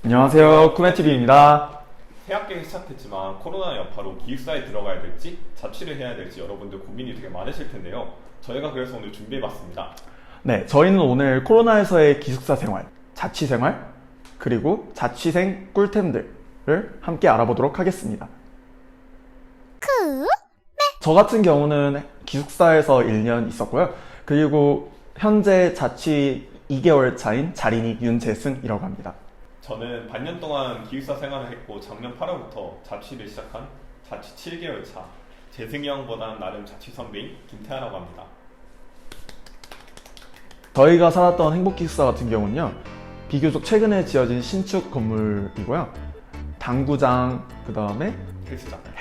안녕하세요, 쿠메TV입니다. 새학기가 시작했지만 코로나 여파로 기숙사에 들어가야 될지 자취를 해야 될지 여러분들 고민이 되게 많으실 텐데요. 저희가 그래서 오늘 준비해봤습니다. 네, 저희는 오늘 코로나에서의 기숙사 생활, 자취 생활, 그리고 자취생 꿀템들을 함께 알아보도록 하겠습니다. 저 같은 경우는 기숙사에서 1년 있었고요. 그리고 현재 자취 2개월 차인 자린이 윤재승이라고 합니다. 저는 반년 동안 기숙사 생활을 했고 작년 8월부터 자취를 시작한 자취 7개월 차 재승이 형보다는 나름 자취 선배인 김태하라고 합니다. 저희가 살았던 행복기숙사 같은 경우는요, 비교적 최근에 지어진 신축 건물이고요. 당구장, 그 다음에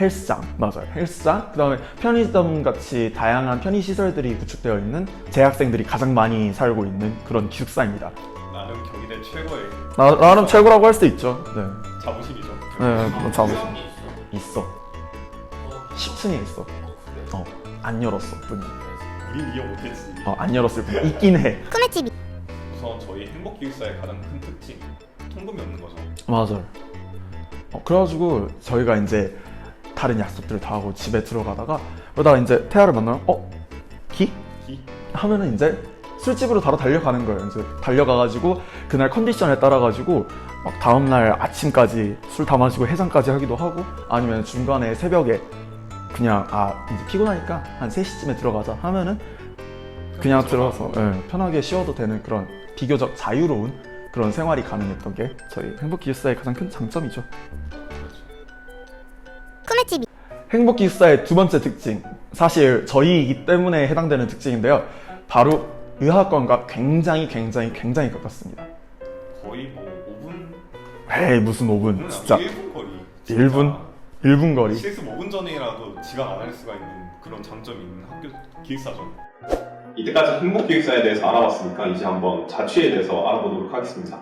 헬스장, 맞아요. 헬스장, 그 다음에 편의점 같이 다양한 편의시설들이 구축되어 있는 재학생들이 가장 많이 살고 있는 그런 기숙사입니다. 나름 경희대 최고의 나름 최고라고 할 수 있죠. 네. 자부심이죠. 네, 뭐 자부심. 있어. 10층에 있어. 안 열었어, 뿐이. 우린 이해 못했지. 안 열었을 뿐. 있긴 해. 우선 저희 행복기숙사의 가장 큰 특징, 통금이 없는 거죠. 맞아요. 그래가지고 저희가 이제 다른 약속들을 다 하고 집에 들어가다가 그러다가 이제 태아를 만나면 기? 하면은 이제 술집으로 바로 달려가는 거예요. 이제 달려가가지고 그날 컨디션에 따라가지고 막 다음날 아침까지 술 다 마시고 해장까지 하기도 하고, 아니면 중간에 새벽에 그냥 이제 피곤하니까 한 3시쯤에 들어가자 하면은 그냥 들어가서 편하게 쉬어도 되는 그런 비교적 자유로운 그런 생활이 가능했던 게 저희 행복기숙사의 가장 큰 장점이죠. 행복기숙사의 두 번째 특징, 사실 저희이기 때문에 해당되는 특징인데요. 바로 의학원과 굉장히 가깝습니다. 거의 뭐 5분? 에이, 무슨 5분, 진짜 1분 거리. 1분 거리. 실습 5분 전이라도 지각 안 할 수가 있는 그런 장점이 있는 학교 기숙사죠. 이때까지 행복기숙사에 대해서 알아봤으니까 이제 한번 자취에 대해서 알아보도록 하겠습니다.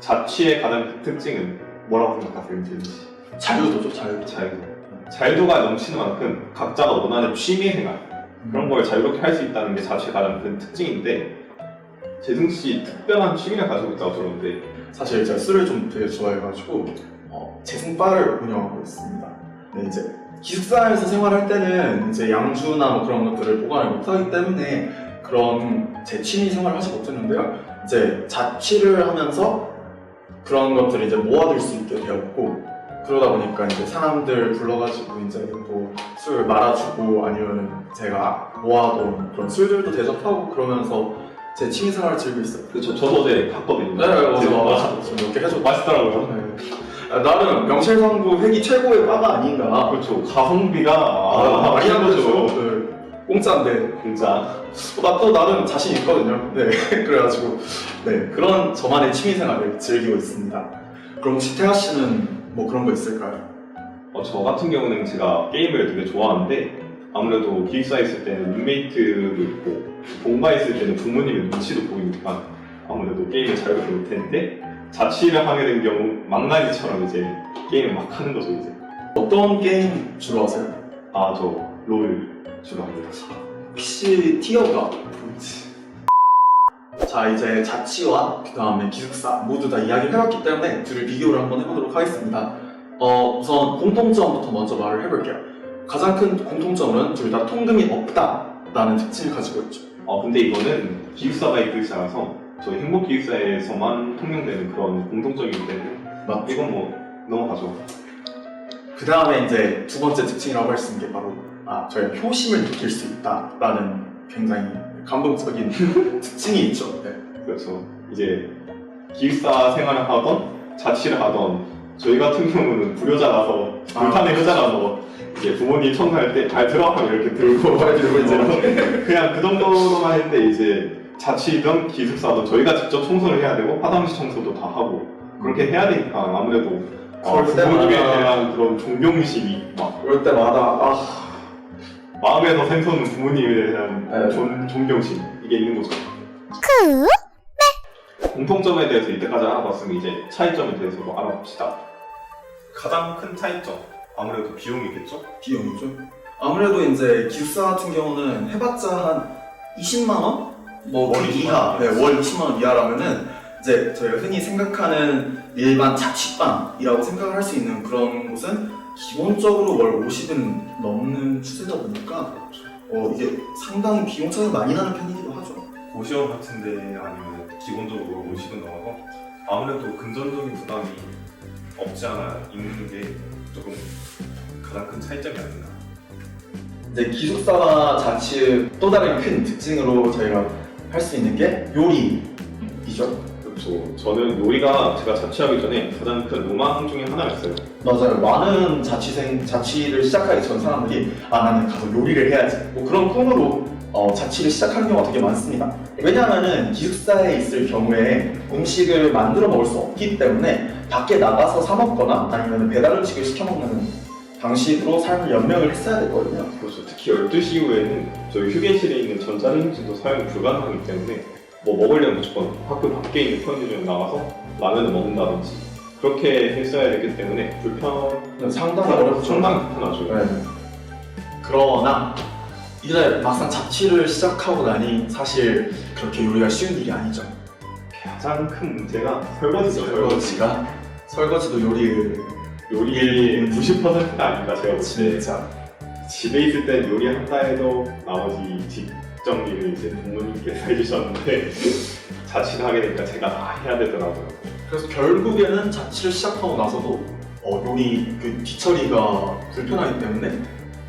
자취의 가장 큰 특징은 뭐라고 생각하세요, 재민 씨? 자유도죠, 자유도가 넘치는 만큼 각자가 원하는 취미생활 그런 걸 자유롭게 할 수 있다는 게 자취의 가장 큰 특징인데, 재승 씨 특별한 취미를 가지고 있다고 들었는데. 사실 제가 술을 좀 되게 좋아해가지고 재승바를 운영하고 있습니다. 네, 이제 기숙사에서 생활할 때는 이제 양주나 뭐 그런 것들을 보관을 못하기 때문에 그런 제 취미 생활을 하지 못했는데요. 이제 자취를 하면서 그런 것들을 이제 모아둘 수 있게 되었고, 그러다 보니까 이제 사람들 불러가지고 이제 뭐 술 말아주고 아니면 제가 모아둔 그런 술들도 대접하고 그러면서 제 취미 생활을 즐기고 있어요. 그렇죠. 저도 어제 봤거든요. 네, 맞아. 몇 개 해줘. 맛있더라고요. 네. 나는 명실상부 회기 최고의 바가 아닌가. 그렇죠. 가성비가 많이 한 거죠. 거죠. 네. 공짜인데. 공짜. 또 나름 자신 있거든요. 네. 그래가지고 네, 그런 저만의 취미 생활을 즐기고 있습니다. 그럼 혹시 태아 씨는 뭐 그런 거 있을까요? 저 같은 경우는 제가 게임을 되게 좋아하는데, 아무래도 기숙사에 있을 때는 룸메이트도 있고 본가에 있을 때는 부모님의 눈치도 보이니까 아무래도 게임을 자유롭게 못했는데, 자취를 하게 된 경우 망나니처럼 이제 게임을 막 하는 거죠. 이제 어떤 게임 주로 하세요? 저 롤 주로 합니다. 혹시 티어가 뭔지? 자, 이제 자취와 그 다음에 기숙사 모두 다 이야기를 해봤기 때문에 둘을 비교를 한번 해보도록 하겠습니다. 우선 공통점부터 먼저 말을 해볼게요. 가장 큰 공통점은 둘 다 통금이 없다라는 특징을 가지고 있죠. 근데 이거는 기숙사가 기숙사라서 저희 행복기숙사에서만 통용되는 그런 공통점이기 때문에 이건 뭐 넘어가죠. 그 다음에 이제 두 번째 특징이라고 할 수 있는 게 바로 저희가 효심을 느낄 수 있다라는 굉장히 감동적인 특징이 있죠. 네. 그렇죠. 이제 기숙사 생활을 하던 자취를 하던 저희 같은 경우는 불효자라서 불타는 효자라서 이제 부모님 청소할 때 잘 들어 하면 이렇게 들고 이제 그냥 그 정도로만 했는데, 이제 자취든 기숙사든 저희가 직접 청소를 해야 되고 화장실 청소도 다 하고 그렇게 해야 되니까 아무래도 부모님에 대한 그런 존경심이 막 그럴 때마다 마음에서 샘솟는 부모님에 대한 존경심, 이게 있는 거죠. 공통점에 대해서 이때까지 알아봤으면 이제 차이점에 대해서도 알아봅시다. 가장 큰 차이점, 아무래도 비용이겠죠? 비용이죠. 아무래도 이제 기숙사 같은 경우는 해봤자 한 20만 원? 뭐 월 20만 원. 월 20만 원 이하라면은 이제 저희가 흔히 생각하는 일반 자취방이라고 생각을 할 수 있는 그런 곳은 기본적으로 월 50은 넘는 추세다 보니까 이게 상당히 비용 차이가 많이 나는 편이기도 하죠. 고시원 같은데 아니면 기본적으로 50은 넘어서 아무래도 금전적인 부담이 없지 않아 있는 게 조금 가장 큰 차이점이 아닌가. 이제 기숙사와 자취의 또 다른 큰 특징으로 저희가 할 수 있는 게 요리이죠. 그렇죠. 저는 요리가 제가 자취하기 전에 가장 큰 로망 중에 하나였어요. 맞아요. 많은 자취를 시작하기 전 사람들이 나는 가서 요리를 해야지 뭐 그런 꿈으로 자취를 시작하는 경우가 되게 많습니다. 왜냐하면은 기숙사에 있을 경우에 음식을 만들어 먹을 수 없기 때문에 밖에 나가서 사 먹거나 아니면 배달 음식을 시켜 먹는 방식으로 삶을 연명을 했어야 됐거든요. 그렇죠. 특히 12시 이후에는 저희 휴게실에 있는 전자레인지도 사용 불가능하기 때문에 뭐 먹으려면 무조건 학교 밖에 있는 편의점에 나가서 라면을 먹는다든지 그렇게 했어야 되기 때문에 상당히 어렵죠. 상당히 불편하죠. 네. 그러나 이제 막상 자취를 시작하고 나니 사실 그렇게 요리가 쉬운 일이 아니죠. 가장 큰 문제가 설거지죠. 설거지도 요리를 요리의 90%가 아닌가 제가 볼 때. 진짜 집에 있을 땐 요리한다 해도 나머지 집 정리를 이제 부모님께서 해주셨는데 자취를 하게 되니까 제가 다 해야 되더라고요. 그래서 결국에는 자취를 시작하고 나서도 요리 그 뒤처리가 불편하기 때문에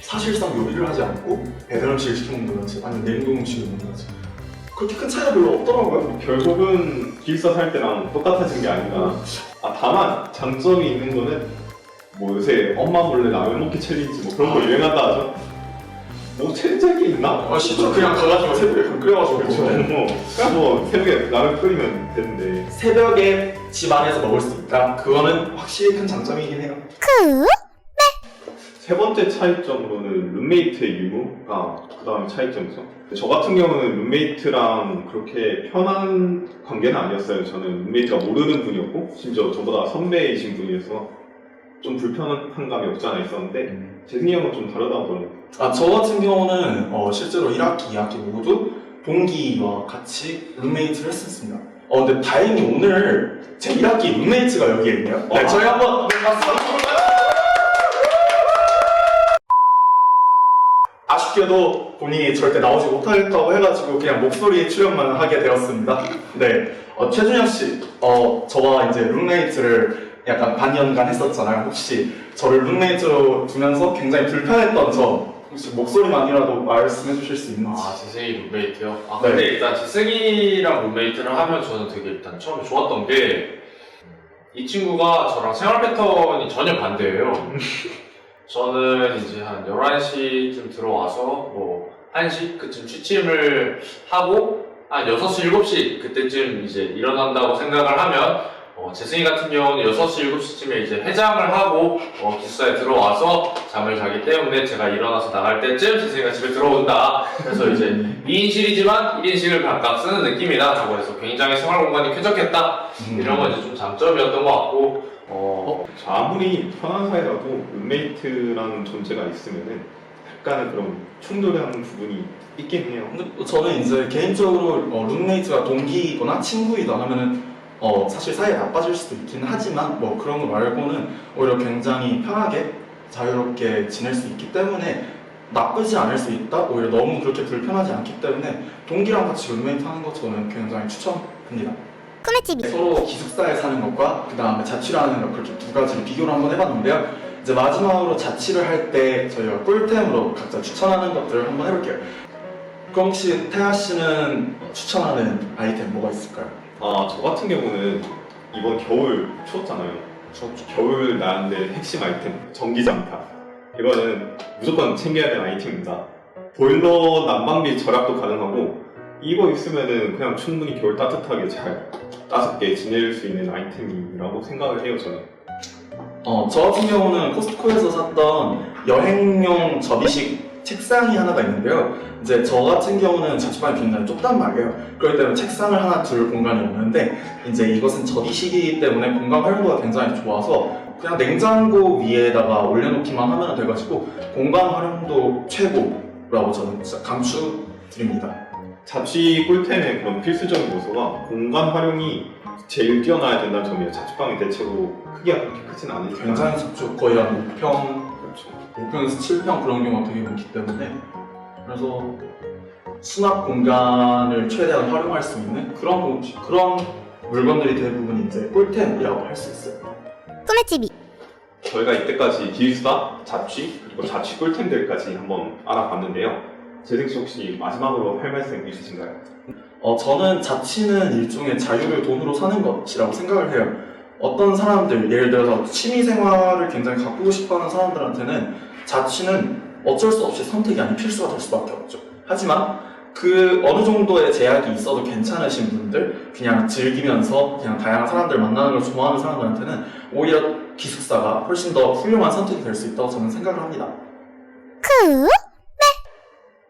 사실상 요리를 하지 않고 배달 음식을 시켜 먹는다든지 아니면 냉동 음식을 먹는다든지 그렇게 큰 차이가 별로 없더라고요. 결국은 기숙사 살 때랑 똑같아진 게 아닌가. 다만 장점이 있는 거는 뭐 요새 엄마 몰래 라면 먹기 챌린지 뭐 그런 거 유행한다 하죠. 뭐 챌린지 할 게 있나? 진짜 그냥 가가지고 새벽에 끓여가지고 그렇죠. 그냥 뭐 새벽에 라면 끓이면 되는데 새벽에 집 안에서 먹을 수 있다. 그거는 확실히 큰 장점이긴 해요. 세 번째 차이점으로는 룸메이트의 유무가 그 다음에 차이점이죠. 저 같은 경우는 룸메이트랑 그렇게 편한 관계는 아니었어요. 저는 룸메이트가 모르는 분이었고 심지어 저보다 선배이신 분이어서 좀 불편한 감이 없지 않아 있었는데 재승이 형은 좀 다르다고 하더라고요. 저 같은 경우는 실제로 1학기, 2학기 모두 동기와 같이 룸메이트를 했었습니다. 근데 다행히 오늘 제 1학기 룸메이트가 여기에 있네요. 네, 저희 한번 박수 한번 아쉽게도 본인이 절대 나오지 못하겠다고 해가지고 그냥 목소리 출연만 하게 되었습니다. 네, 최준혁 씨, 저와 이제 룸메이트를 약간 반년간 했었잖아요. 혹시 저를 룸메이트로 두면서 굉장히 불편했던 점 혹시 목소리만이라도 말씀해 주실 수 있는지. 재승이 룸메이트요? 네. 근데 일단 재승이랑 룸메이트를 하면 저는 되게 일단 처음에 좋았던 게 이 친구가 저랑 생활 패턴이 전혀 반대예요. 저는 이제 한 11시쯤 들어와서 뭐 1시 그쯤 취침을 하고 한 6시, 7시 그때쯤 이제 일어난다고 생각을 하면 재승이 같은 경우는 6시, 7시쯤에 이제 해장을 하고 기숙사에 들어와서 잠을 자기 때문에 제가 일어나서 나갈 때쯤 재승이가 집에 들어온다. 그래서 이제 2인실이지만 1인식을 각각 쓰는 느낌이다. 라고 해서 굉장히 생활 공간이 쾌적했다. 이런 건 이제 좀 장점이었던 것 같고 아무리 편한 사이라도 룸메이트라는 존재가 있으면은 약간의 그런 충돌하는 부분이 있긴 해요. 근데 저는 이제 개인적으로 룸메이트가 동기이거나 친구이다 하면은 사실 사이에 나빠질 수도 있긴 하지만 뭐 그런 거 말고는 오히려 굉장히 편하게 자유롭게 지낼 수 있기 때문에 나쁘지 않을 수 있다. 오히려 너무 그렇게 불편하지 않기 때문에 동기랑 같이 룸메이트 하는 거 저는 굉장히 추천합니다. 서로 기숙사에 사는 것과 그 다음에 자취를 하는 것 그렇게 두 가지를 비교를 한번 해봤는데요. 이제 마지막으로 자취를 할 때 저희가 꿀템으로 각자 추천하는 것들을 한번 해볼게요. 그럼 혹시 태아 씨는 추천하는 아이템 뭐가 있을까요? 저 같은 경우는 이번 겨울 추웠잖아요. 겨울 나는데 핵심 아이템 전기장판. 이거는 무조건 챙겨야 되는 아이템입니다. 보일러 난방비 절약도 가능하고 이거 있으면은 그냥 충분히 겨울 따뜻하게 잘 따뜻하게 지낼 수 있는 아이템이라고 생각을 해요, 저는. 저 같은 경우는 코스트코에서 샀던 여행용 접이식 책상이 하나가 있는데요. 이제 저 같은 경우는 자취방이 굉장히 좁단 말이에요. 그렇기 때문에 책상을 하나 둘 공간이 없는데 이제 이것은 접이식이기 때문에 공간 활용도가 굉장히 좋아서 그냥 냉장고 위에다가 올려놓기만 하면 돼가지고 공간 활용도 최고라고 저는 진짜 강추드립니다. 자취 꿀템의 그런 필수적인 요소가 공간 활용이 제일 뛰어나야 된다는 점이에요. 자취방이 대체로 크기가 그렇게 크진 않으니까. 굉장히 작죠. 거의 한 5평, 그렇죠. 5평에서 7평 그런 경우가 되게 많기 때문에 그래서 수납 공간을 최대한 활용할 수 있는 그런 물건들이 대부분 이제 꿀템이라고 할 수 있어요. 꿈의TV 저희가 이때까지 기숙사, 자취, 그리고 자취 꿀템들까지 한번 알아봤는데요. 재승 씨 혹시 마지막으로 할 말씀 있으신가요? 저는 자취는 일종의 자유를 돈으로 사는 것이라고 생각을 해요. 어떤 사람들, 예를 들어서 취미 생활을 굉장히 가꾸고 싶어하는 사람들한테는 자취는 어쩔 수 없이 선택이 아닌 필수가 될 수밖에 없죠. 하지만 그 어느 정도의 제약이 있어도 괜찮으신 분들, 그냥 즐기면서 그냥 다양한 사람들 만나는 걸 좋아하는 사람들한테는 오히려 기숙사가 훨씬 더 훌륭한 선택이 될 수 있다고 저는 생각을 합니다.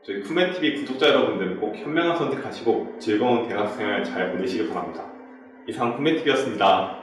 저희 쿠메TV 구독자 여러분들은 꼭 현명한 선택하시고 즐거운 대학생활 잘 보내시길 바랍니다. 이상 쿠메TV였습니다.